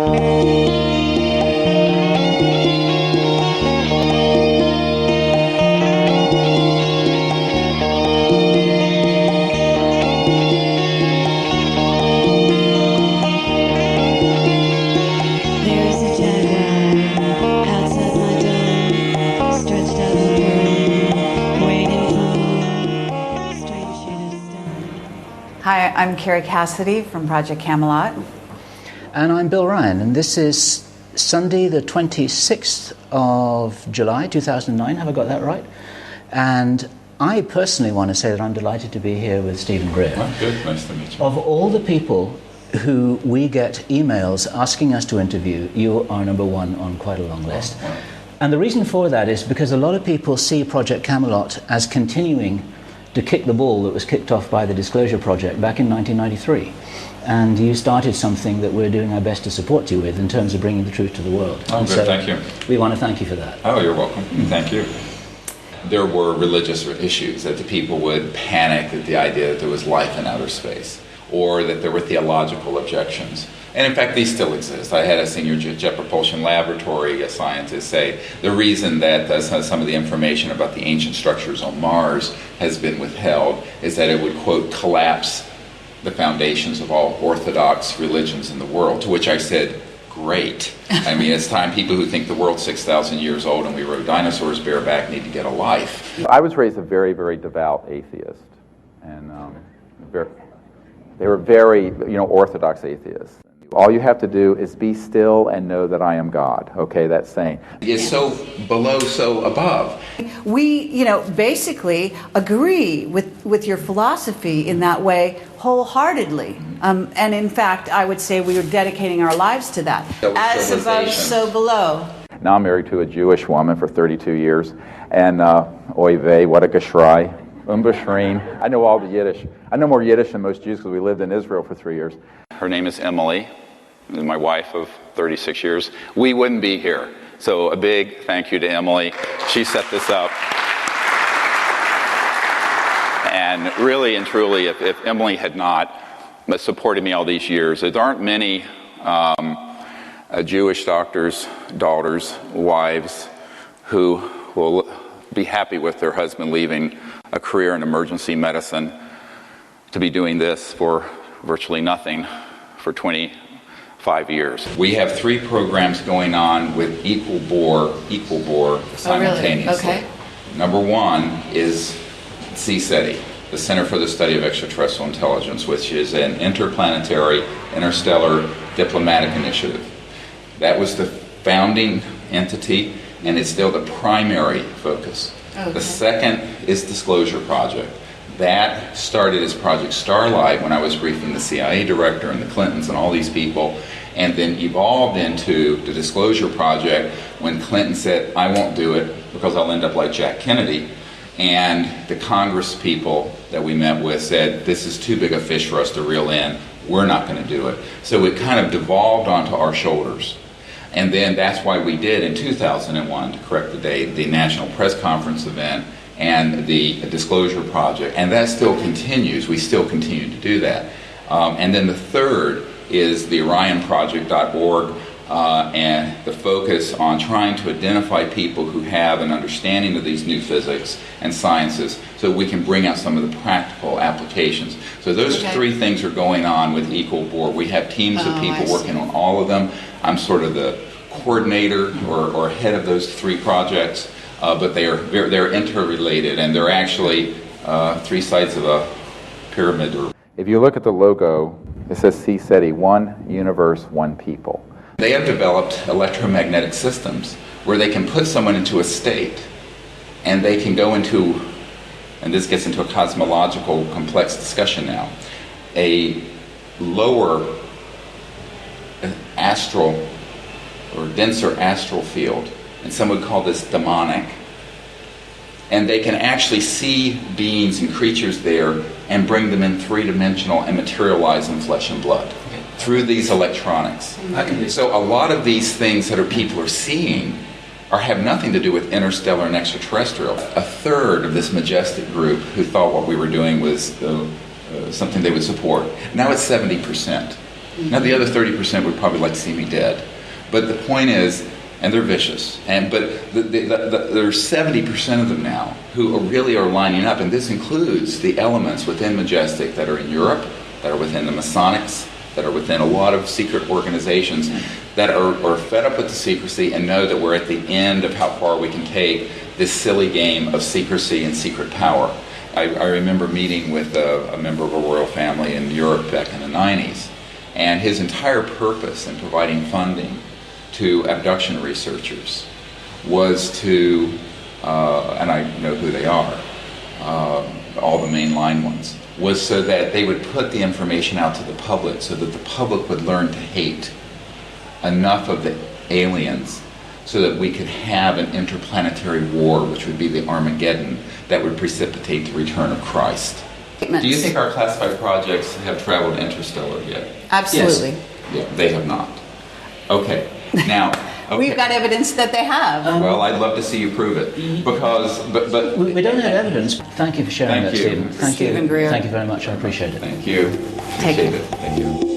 Hi, I'm Carrie Cassidy from Project Camelot. And I'm Bill Ryan, and this is Sunday the 26th of July 2009, have I got that right? And I personally want to say that I'm delighted to be here with Stephen Greer. Well, good, nice to meet you. Of all the people who we get emails asking us to interview, you are number one on quite a long list. Oh, wow. And the reason for that is because a lot of people see Project Camelot as continuing to kick the ball that was kicked off by the Disclosure Project back in 1993. And you started something that we're doing our best to support you with in terms of bringing the truth to the world. Oh, good, so thank you. We want to thank you for that. Oh, you're welcome. Thank you. There were religious issues that the people would panic at the idea that there was life in outer space, or that there were theological objections. And in fact, these still exist. I had a senior Jet Propulsion Laboratory scientist say the reason that some of the information about the ancient structures on Mars has been withheld is that it would, quote, collapse the foundations of all orthodox religions in the world, to which I said, great. I mean, it's time people who think the world's 6,000 years old and we rode dinosaurs bareback need to get a life. I was raised a very, very devout atheist, and they were very, orthodox atheists. All you have to do is be still and know that I am God. Okay, that's saying. It's so below, so above. We, basically agree with your philosophy in that way wholeheartedly. And in fact, I would say we are dedicating our lives to that. As above, so below. Now I'm married to a Jewish woman for 32 years, and oy vey, what a geschrei. Umbashrin. I know all the Yiddish. I know more Yiddish than most Jews because we lived in Israel for 3 years. Her name is Emily, my wife of 36 years. We wouldn't be here. So a big thank you to Emily. She set this up. And really and truly, if Emily had not supported me all these years, there aren't many Jewish doctors, daughters, wives who will be happy with their husband leaving a career in emergency medicine to be doing this for virtually nothing for 25 years. We have 3 programs going on with equal bore simultaneously. Oh, really? Okay. Number 1 is CSETI, the Center for the Study of Extraterrestrial Intelligence, which is an interplanetary, interstellar diplomatic initiative. That was the founding entity, and it's still the primary focus. Okay. The second is Disclosure Project. That started as Project Starlight when I was briefing the CIA director and the Clintons and all these people, and then evolved into the Disclosure Project when Clinton said, I won't do it because I'll end up like Jack Kennedy. And the Congress people that we met with said, this is too big a fish for us to reel in. We're not going to do it. So it kind of devolved onto our shoulders. And then that's why we did in 2001, to correct the date, the National Press Conference event and the Disclosure Project. And that still continues. We still continue to do that. And then the third is the OrionProject.org and the focus on trying to identify people who have an understanding of these new physics and sciences so we can bring out some of the practical applications. So those 3 things are going on with equal bore. We have teams of people working on all of them. I'm sort of the coordinator or head of those 3 projects, but they're interrelated, and they're actually 3 sides of a pyramid. If you look at the logo, it says CSETI, one universe, one people. They have developed electromagnetic systems where they can put someone into a state, and they can go into, and this gets into a cosmological complex discussion now, a lower astral or denser astral field, and some would call this demonic. And they can actually see beings and creatures there and bring them in 3-dimensional and materialize in flesh and blood through these electronics. So a lot of these things that people are seeing have nothing to do with interstellar and extraterrestrial. A third of this majestic group who thought what we were doing was something they would support. Now it's 70%. Now the other 30% would probably like to see me dead. But the point is, and they're vicious, but there's 70% of them now who really are lining up, and this includes the elements within Majestic that are in Europe, that are within the Masonics, that are within a lot of secret organizations that are fed up with the secrecy and know that we're at the end of how far we can take this silly game of secrecy and secret power. I remember meeting with a member of a royal family in Europe back in the 90s, and his entire purpose in providing funding to abduction researchers was to, and I know who they are, all the mainline ones, was so that they would put the information out to the public so that the public would learn to hate enough of the aliens so that we could have an interplanetary war, which would be the Armageddon, that would precipitate the return of Christ. Do you think our classified projects have traveled interstellar yet? Absolutely. Yes. Yeah, they have not. Okay. Now, okay. We've got evidence that they have. Well, I'd love to see you prove it, because but we don't have evidence. Thank you for sharing Thank that, you. Stephen. Thank Stephen you. Greer. Thank you very much. I appreciate it. Thank you. Take Appreciate it. it. Thank you.